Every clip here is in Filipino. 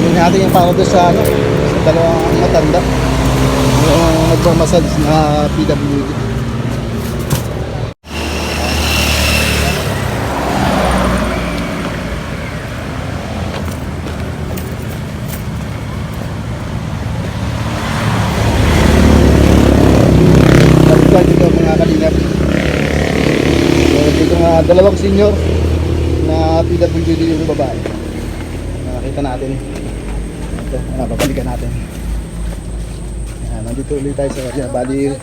Kunin natin yung powder sa ano, sa dalawang matanda. Yung nagmamassage na PWD. Dito mga kalingap. So, dito nga dalawang senior na PWD yung babae. Nakita natin. Ito, babalikan natin. Ayan, nandito ulit tayo sa area. Bali,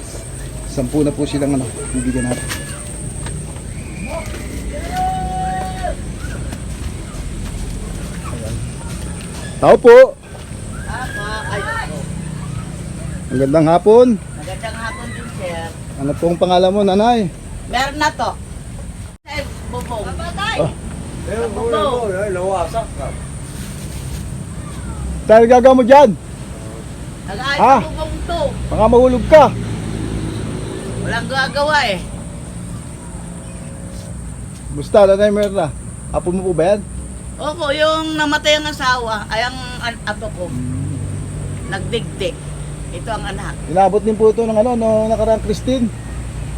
10 na po silang ano, bibigyan natin. Ayan. Tao po! Magandang hapon. Magandang hapon din, sir. Ano pong pangalan mo, nanay? Meron na to. Ay, bubong. Oh. Bubong. Nawasak ka. Tayo gagawa mo dyan. Nag-ayos Ha? sa bubong to. Baka mahulog ka. Walang gagawa eh. Gusta, nanay Merna. Apo mo po ba yan? Opo, yung namatay ang asawa, ay ang ato ko. Nagdigdig. Ito ang anak. Inabot din po ito ng ano, no, nakarang Christine.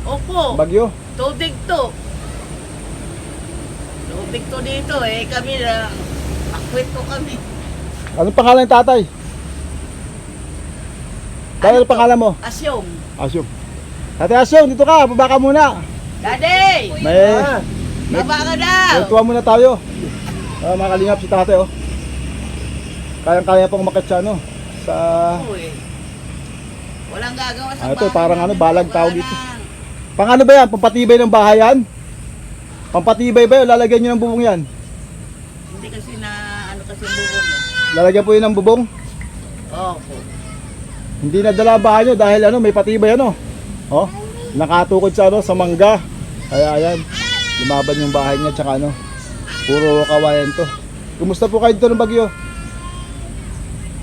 Opo, Bagyo. tubig to. Tubig to dito eh. Kami na, akwit ko kami. Anong pangalan ng tatay? Dahil Ano to? pangalan mo? Asyong. Asyong. Tatay Asyong, dito ka, baba ka muna. Daddy! May, Baba ka daw! tuwa muna tayo. Mga kalingap si tatay, oh. Kayang-kaya pang umakit siya, no? Sa... Oo eh. Walang gagawa sa Ah, ito, bahay parang ano, namin. balag Wala tawag na. ito. Pang ano ba yan? Pampatibay ng bahayan? Pampatibay ba yun? Lalagyan nyo ng bubong yan? Hindi kasi na ano kasi ang bubong eh. Lalagyan po yun ng bubong? Opo. Hindi nadala ang bahay nyo dahil ano, may patibay ano. Oh, nakatukod sa ano, sa mangga. Kaya ayan, lumaban yung bahay niya tsaka ano, puro kawayan to. Kumusta po kayo dito ng Bagyo?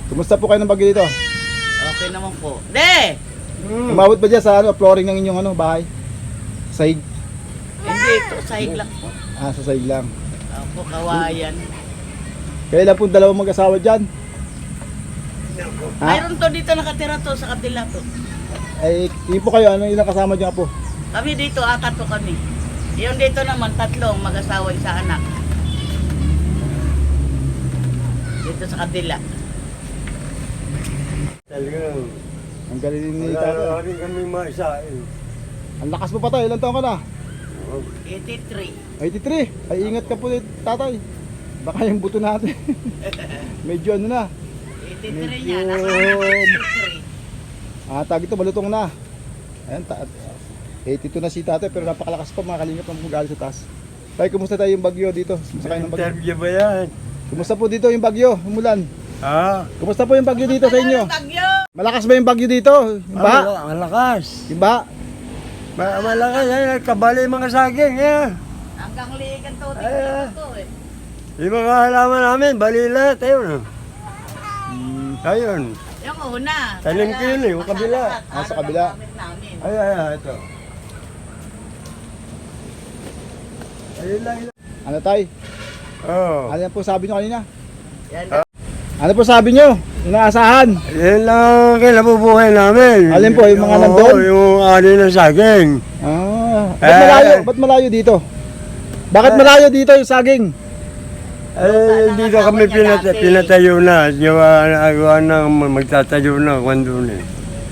Kumusta po kayo ng Bagyo dito? Okay naman po. De! Umabot ba dyan sa ano, flooring ng inyong ano, bahay? Sahig? Hindi ito, sahig lang po. Ah, sa sahig lang. Opo, kawayan. Kailan po dalawang mag-asawa dyan? Ha? Mayroon to dito nakatira to sa kabila to. Ay, yun po kayo, ano ilang kasama dyan po? Kami dito, apat to kami. Yung dito naman, tatlong mag-asawa isa anak. Dito sa kabila. Talagang Ang galing ni wala tatay. na rin kami maisain. Ang lakas mo pa tayo, ilang taon ka na? 83. 83. Ay, ingat ka po tatay. Baka yung buto natin. Medyo ano na. 83 yan. Ako Medyo- 83. Tag ito, malutong na. Ayan, 82 na si tatay pero napakalakas pa mga kalingap ng galing sa taas. Tay, kumusta tayo yung bagyo dito? Kumusta kayo ng bagyo? Interview ba yan? Kumusta po dito yung bagyo, umulan? Ha? Kumusta po yung bagyo dito sa inyo? Bagyo! Malakas ba yung bagyo dito? Yung baha? Malakas. Yung baha? Malakas yan. Kabali yung mga saging. Yeah. Hanggang liigan to, Ay, dito to eh. Yung mga halaman namin, bali lahat. Ayun. Ayun. Yung una. Tanim ko yun eh, yung kabila. Ah, sa kabila. Namin. Ay, ito. Ayun lang. Ano tay? Oh. Ano yan po sabi nyo kanina? Yan. Ano po sabi nyo? Inaasahan? Yan lang kinabubuhay namin. Alin po, yung mga Oo, nandun? yung ani ng saging. Ba't malayo? Ba't malayo dito? Bakit malayo dito yung saging? Eh, dito kami pinatayo na. Yung nagawa na magtatayo na kung doon eh.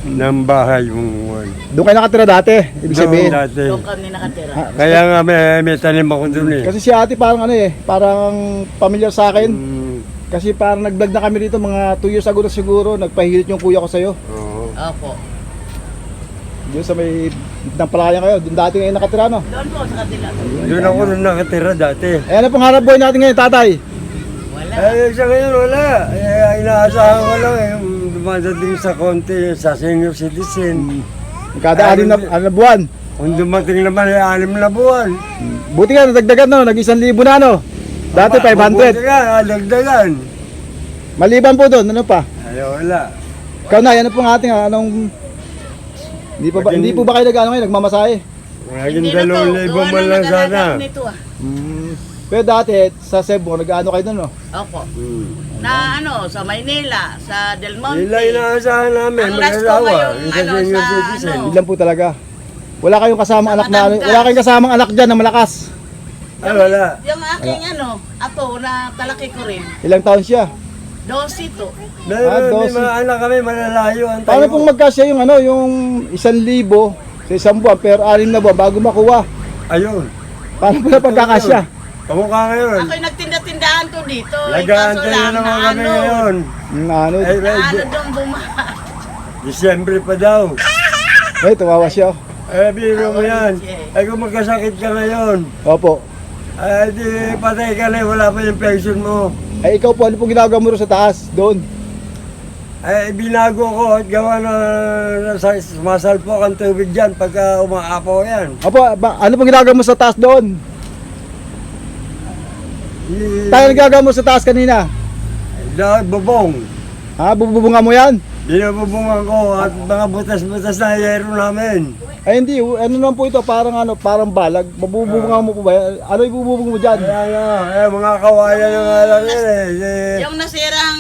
Ng bahay yung Doon kayo nakatira dati, ibig sabihin. dati. Doon kami nakatira. Kaya nga may tanim ako doon eh. Kasi si ate parang ano eh, parang familiar sa akin. Mm, Kasi parang nag-vlog na kami dito mga 2 years ago na siguro, nagpahilit yung kuya ko sa'yo. oo. Opo. Doon sa may ng palayan kayo, doon dati ngayon nakatira no. Doon po sa kabila. Doon ako nung nakatira dati. Eh ano pong harap buhay natin ngayon tatay? Wala. Eh, sa ngayon wala. Eh, inaasahan ko lang eh. Yung dumadating sa konti, sa senior citizen. Kada anim na buwan. Kung dumating naman ay 6 na buwan. Buti nga nadagdagan no, nag-1,000 na no. Dati Mabuti 500. ka, dagdagan. Maliban po doon, ano pa? Ay, wala. Ikaw na, ano pong ating anong hindi po ba kayo nag-ano ngayon, nagmamasahe? Naging 2,000 man lang sana. Nito ah. Pero dati, sa Cebu, nag-ano kayo doon, no? Opo. Hmm. Na sa Maynila, sa Del Monte. Nila inaasahan namin, Ang last ko mag-asawa, ngayon, yung sa senior sa citizen. ano, Ilan po talaga? Wala kayong kasamang anak na, Matanda. wala kayong kasamang anak dyan na malakas. Ay, wala. Yung aking apo na kalaki ko rin. Ilang taon siya? 12 to. Dahil may dosi. mga anak kami, malalayo ang tayo. Paano pong magkasya yung yung 1,000 sa isang buwan, pero 6 na buwan bago makuha? Ayun. Paano po na pagkakasya? Kamukha ngayon. Ako'y nagtinda-tindahan ko dito. Nag-aantay na naman kami ngayon. Ano? Ay, Doon bumaha. Disyembre pa daw. Ay, tumawa siya. Biro mo yan. Ay, kung magkasakit ka ngayon, Opo. ay, di patay ka na, wala pa yung pension mo. Ay, ikaw po, ano pong ginagawa mo rin sa taas, doon? Ay, binago ko at gawa na sumasalpok ang tubig dyan pagka umaapaw yan. Opo, ano pong ginagawa mo sa taas doon? Tayo nagagawa mo sa taas kanina. Dahil bubong. Ha, bububunga mo yan? Binabubungan ko at mga butas-butas na yero namin. Ay, hindi. Ano naman po ito? Parang balag. Mabubunga mo po ba yan? Ano ibububong mo dyan? Kaya nga, mga kawayan yung alam yan eh. Yung nasirang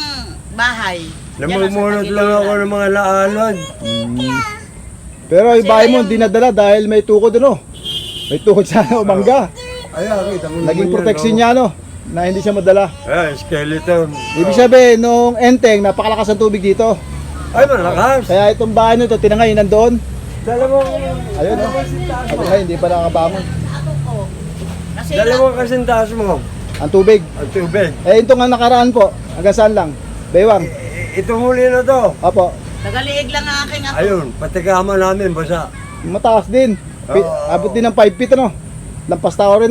bahay. Namumulot lang ako ng mga naalod. Pero yung bahay mo, hindi nadala dahil may tukod May tukod sa umangga. Ay, kita mo Naging naman yan, protection no? niya, na hindi siya madala. Ay, skeleton. Ibig sabihin, nung enteng, napakalakas ang tubig dito. Ay, malakas. Kaya itong bahay nito, tinangay, nandoon. Dalawang, Ayun, Sabi nga, hindi pa nakabangon. Ako po. Nasira. dalawang kasintaas mo. Ang tubig. Ang tubig. Ito nga nakaraan po. Hanggang saan lang? Baywang. Ito huli na to. Opo. Nagaliig lang ang aking apo. Ayun, pati kama namin, basa. Mataas din. Oo. Abot din ng 5 feet, Lampas tao rin,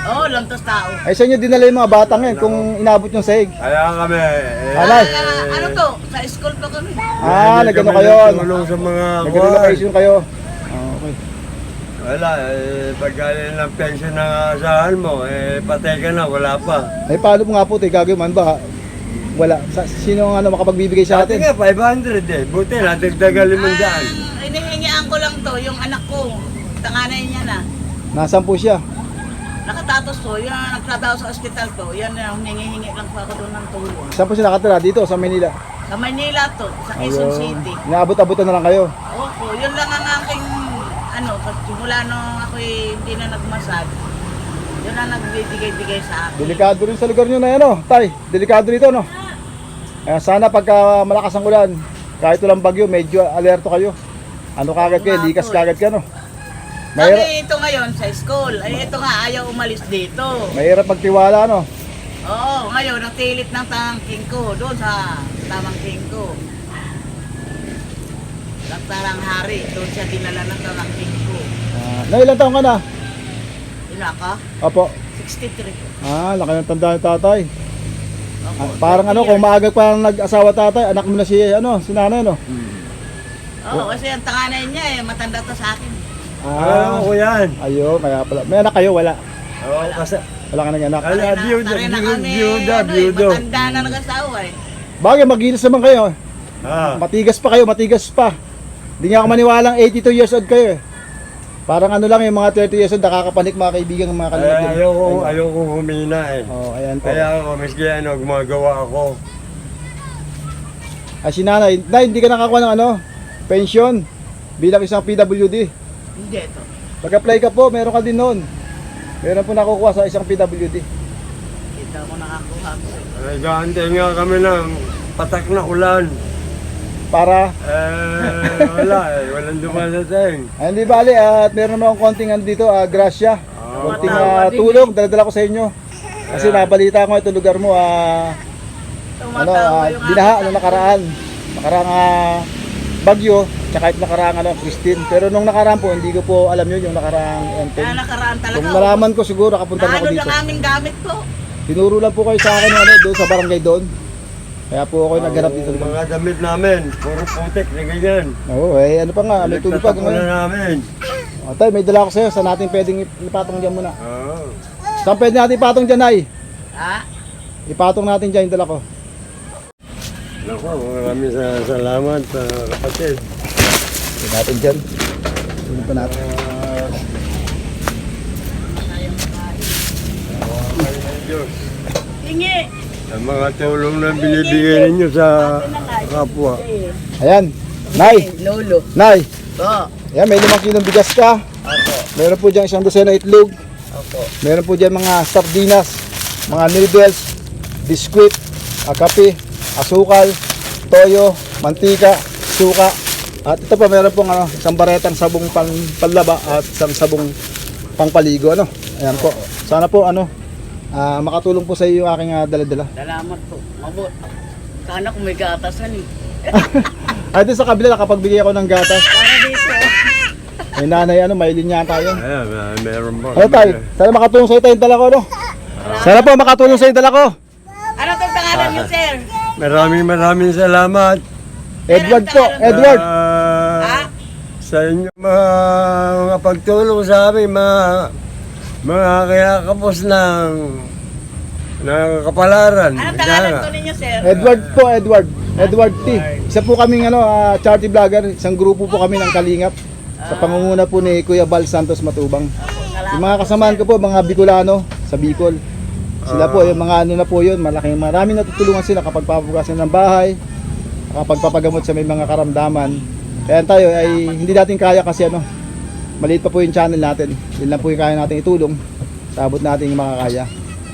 Oo, lantos tao. Ay, sa inyo dinala yung mga batang kung inabot yung sahig. Kaya kami, Alay. Ano to? Sa school pa kami. Nagano kayo. Tulong sa mga Nag-relocation kayo. Okay. Wala, pagkain ng pension ng asahan mo, patay ka na, wala pa. Ay, paano mo nga po, gagawin man ba? Wala. Sino ang makapagbibigay sa Dati atin? nga, 500 buti na, dagdagan 500. Hinihingian ko lang to, yung anak ko. Tanganay niya na. Nasaan po siya? Nakatatos to, yung nagtrabaho sa ospital to, yan humingi-hingi lang po ako doon ng tulong. Saan po siya nakatira? Dito, sa Manila. Sa Manila to, sa Quezon City. Inaabot-abutan na lang kayo. Opo, yun lang ang aking, kasi mula nung ako'y hindi na nagmasad, yun ang nagbibigay-bigay sa akin. Delikado rin sa lugar nyo na yan, Tay. Delikado rito, sana pagka malakas ang ulan, kahit walang bagyo, medyo alerto kayo. Ano kagad kayo? Likas kagad ka, Mahirap, Kami ito ngayon sa school, ay ito nga ayaw umalis dito. mahirap magtiwala, Oo, ngayon natilit ng tangking ko doon sa tamangking ko. Laktarang hari, doon siya dinala ng tangking ko. Ilang taon ka na? Inaka, Opo. 63. Laki ng tanda ni tatay. Opo, Parang 30 kung years. maaga pa nag-asawa tatay, anak mo na si nanay, Oo, kasi ang tanganay niya matanda to sa akin. Alam ko yan. Ayun, kaya pala. May anak kayo, wala. Oo, kasi, Wala ka nang anak. Ala, biyuda, biyuda. Matanda na nag-asawa Bagay, maginis naman kayo. Matigas pa kayo, matigas pa. Hindi nga ako maniwalang 82 years old kayo. Parang ano lang yung mga 30 years old, nakakapanik mga kaibigan ng mga kalibin. Ayoko humina Ayan po. Kaya ako, miski gumagawa ako. Si nanay, hindi ka nakakuha ng pension bilang isang PWD. Hindi ito. Pag-apply ka po, meron ka din noon. Meron po nakukuha sa isang PWD. Hindi ako nakakuha. Nag-aantay nga kami ng patak na ulan. Para, Wala walang dumadating. hindi bali, at meron naman akong konting dito, grasya. Konting tulong, daladala ko sa inyo. Kasi nabalita ko itong lugar mo, Tumatawa yung binaha, aking nakaraan. Nakarang bagyo, tsaka ito nakarang Christine. Pero nung nakaraan po, hindi ko po alam yun, yung nakarang Kaya Enten. nakaraan talaga. Kung nalaman ko siguro, kapunta na ako Naano dito. lang aming gamit ko. Tinuro lang po kayo sa akin doon sa barangay doon. Kaya po ako naghanap dito. Mga damit namin, puro putik na ganyan. Oo, ano pa nga, may tulog pa. Nagtatakbo na namin. Tay, may dala ko sa'yo, saan natin pwedeng ipatong dyan muna? Oo. Saan pwede natin ipatong dyan, Nay? Ha? Ipatong natin dyan yung dala ko. Naku, maraming salamat kapatid. Ito natin dyan. Tulog pa natin. Hingi. Sa mga tulong na binibigay ninyo sa kapwa. Ayan. Nay, Lolo. Nay. Po. Ayan, may 5 kilong bigas ka. Opo. Meron po dyan 1 dosena itlog. Opo. Meron po dyan mga sardinas, mga noodles, biskwit, kape, asukal, toyo, mantika, suka. At ito pa meron pong isang baretang sabong panlaba at isang sabong pangpaligo. Ayan po. Sana po makatulong po sa iyo yung aking dala-dala. Salamat po. Mabot. Sana kung may gatasan eh. Ay, din sa kabila nakapagbigay ako ng gatas. Para dito. May nanay, may linya tayo. Ayan, meron po. Ano tayo? Sana makatulong sa iyo tayong dala ko, Sana po makatulong sa iyo dala ko. Ano itong pangalan niyo, sir? Maraming salamat. Edward po, Edward. Ha? Sa inyo mga pagtulong sa amin, mga kaya kapos ng kapalaran. Anong pangalan po ninyo, sir? Edward T. Isa po kaming charity vlogger, isang grupo po kami ng Kalingap sa pangunguna po ni Kuya Bal Santos Matubang. Salamat. Yung mga kasamaan ko po, mga Bicolano sa Bicol. Sila po, yung mga po yun, maraming natutulungan sila kapag papugasan ng bahay, kapag papagamot sa may mga karamdaman. Kaya tayo ay hindi natin kaya kasi maliit pa po yung channel natin. Yun lang po yung kaya natin itulong sa abot natin yung makakaya.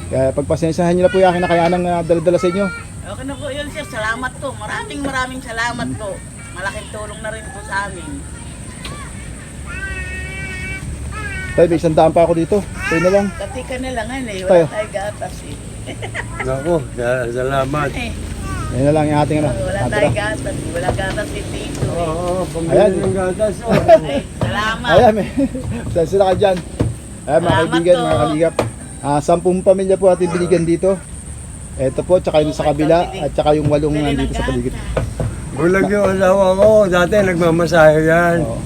Kaya pagpasensyahan nyo na po yung aking nakayanang dala-dala sa inyo. Okay na po yun, sir. Salamat po. Maraming salamat po. Malaking tulong na rin po sa amin. Tayo, may 100 pa ako dito. Tayo na lang. Kasi ka na lang, Tayo. wala tayong gatas eh. Naku, salamat. Ayun na lang yung ating Wala tayong gatas. Wala gatas si Tito. Oo, pambili Ayan. ng gatas. Ay, salamat. Ayan, sila ka dyan. Ayan, mga Salamat kaibigan, to. mga kaligap. 10 pamilya po ating binigyan dito. Ito po, tsaka yung sa kabila, at tsaka yung 8 Bili ng nandito sa paligid. gatas. Bulag yung asawa ko. Dati nagmamasahe yan. Oo.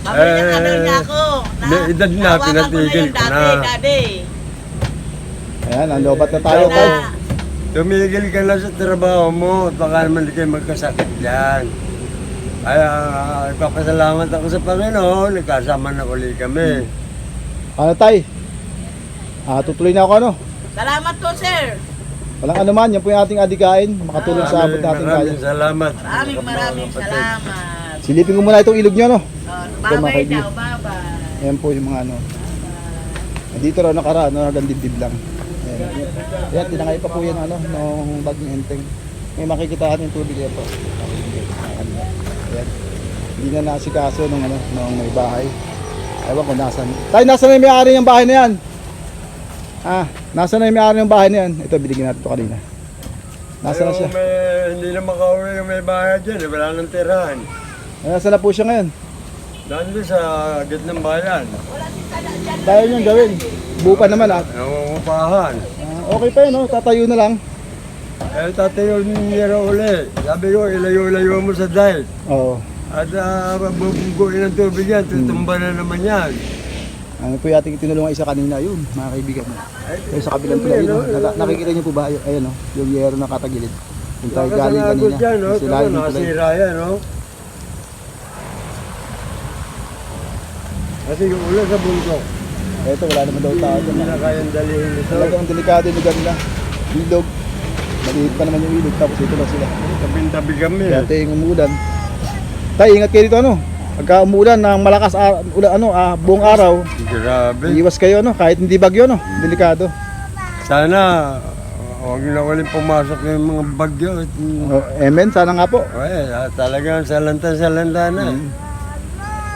Pabili ng ano niya ako. may edad na, Hawakan ko pinatigil yun ko dati, na. Daddy. Ayan, nanlobat na tayo. Ako. Tayo. Tumigil ka na sa trabaho mo. Baka naman di kayo magkasakit yan. Ay, ipapasalamat ako sa Panginoon. Nagkasama na uli kami. Ano tayo? Tutuloy na ako Salamat po, sir. Walang anuman, yan po yung ating adikain. Makatulong sa abot natin kaya. Maraming salamat. Maraming salamat. Silipin ko muna itong ilog nyo, Babay mga kaibigan. daw, babay. Ayan po yung mga Dito raw nakaraan, hanggang dibdib lang. Ayan. Ayan, tinangay pa po yan, nung bagong enteng. May makikita natin yung tubig yan po. Ayan. Hindi na nasikaso nung may bahay. Ewan ko nasan. Tayo, nasan na yung may-ari ng bahay na yan? Nasaan na yung may-ari ng bahay na yan? Ito, binigyan natin ito kanina. Nasaan na siya? Hindi na makauwi yung may bahay dyan. Wala nang tirahan. Nasaan na po siya ngayon? Doon sa gitnang bayan. Tayo niyang gawin. Bupa naman Nangungupahan. Okay pa yun, tatayo na lang. Tatayo niya raw uli. Sabi ko, ilayo-layo mo sa diet. Oo. At bubungguin ng tubig yan, tutumba na naman yan. Ano po yung ating tinulungan isa kanina yun, mga kaibigan. Kaya sa kabilang pula yun, nakikita niyo po ba, ayun yung yero na katagilid. Yung tayo galing kanina, Dyan, no? sila yung pula yun. Nasira yan, no? Kasi yung ulan sa bundok, Eto, wala naman daw tao dyan. hindi na kayang dalihin ito. Talagang delikado yung lugar nila. Ilog. Maliit pa naman yung ilog, tapos ito lang sila. Tabing-tabi kami. Kaya tayo umuulan. Tayo, ingat kayo dito, Pagka umuulan ng malakas, buong araw, Grabe. iwas kayo, kahit hindi bagyo, Delikado. Sana, huwag na ulit pumasok yung mga bagyo. Amen, sana nga po. Talagang salanta na.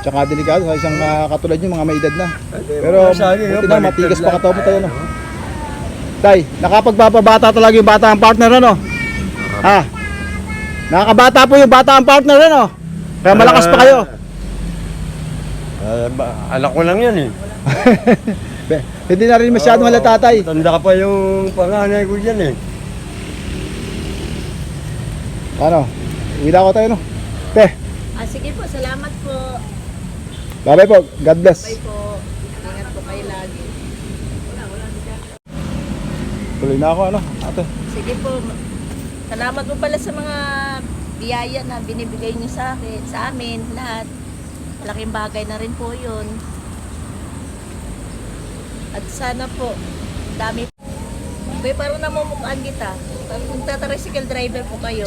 Tsaka delikado sa isang katulad nyo, mga may edad na. Pero Pero buti na, matigas pa katawan mo tayo, Tay, nakapagbabata talaga yung bata ang partner, Nakakabata po yung bata ang partner, Kaya malakas pa kayo. Anak ko lang yan eh. Hindi na rin masyado halata, Tay. Tanda ka pa yung panganay ko dyan eh. Uwi na ako tayo, Te, Sige po, salamat po. bye po. God bless. Bye po. Ingat po kayo lagi. Tuloy na ako, ate. Sige po. Salamat po pala sa mga biyaya na binibigay niyo sa akin, sa amin, lahat. Malaking bagay na rin po yun. At sana po, dami Kuya, parang namumukhaan kita. Nagtatricycle driver po kayo.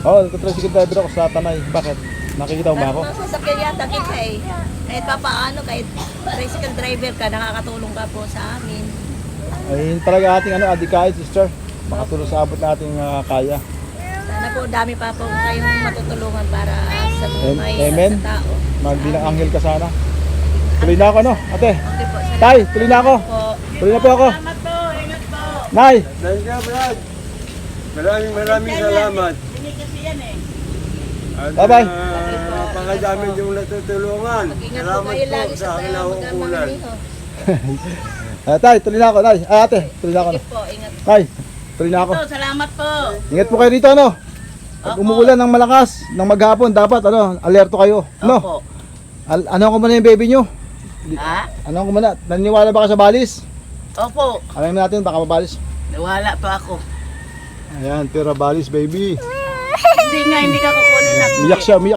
Oo, nagka-tricycle driver ako sa Tanay. Bakit? Nakikita mo ba ako? Parang sasakyan yata kita eh. Kahit papaano, kahit tricycle driver ka, nakakatulong ka po sa amin. Ay, talaga ating adikain, sister. Makatulong sa abot na ating kaya. Sana po dami pa po kayong matutulungan para sa buhay Amen. at sa tao. Magbilang anghel ka sana. Tuloy na ako, no? Ate, Okay po, salamat Tay, tuloy na ako. po. Tuloy na po ako. Salamat po, ingat po. Nay, Thank you, Brad. Maraming salamat. Hindi kasi yan eh. At Bye-bye. napakadami yung natutulungan. Mag-ingat po Salamat kayo po lagi sa sa akin na mag-amang hukulan. niyo. Tay, tuloy na ako, Nay. Ate, tuloy na ako. Sige po, ingat po. Tay, tuloy na ako. Ito, salamat po. Ingat po kayo dito, ano? Pag Opo. umuulan ng malakas, ng maghapon, dapat, alerto kayo. No? Opo. Ano ko muna yung baby nyo? Ha? Ano ko muna? Naniniwala ba ka sa balis? Opo. Alamin natin, baka mabalis. Wala pa ako. Ayan, pero balis, baby. Hindi nga, hindi ka kukunin na. Umiyak siya, umiyak.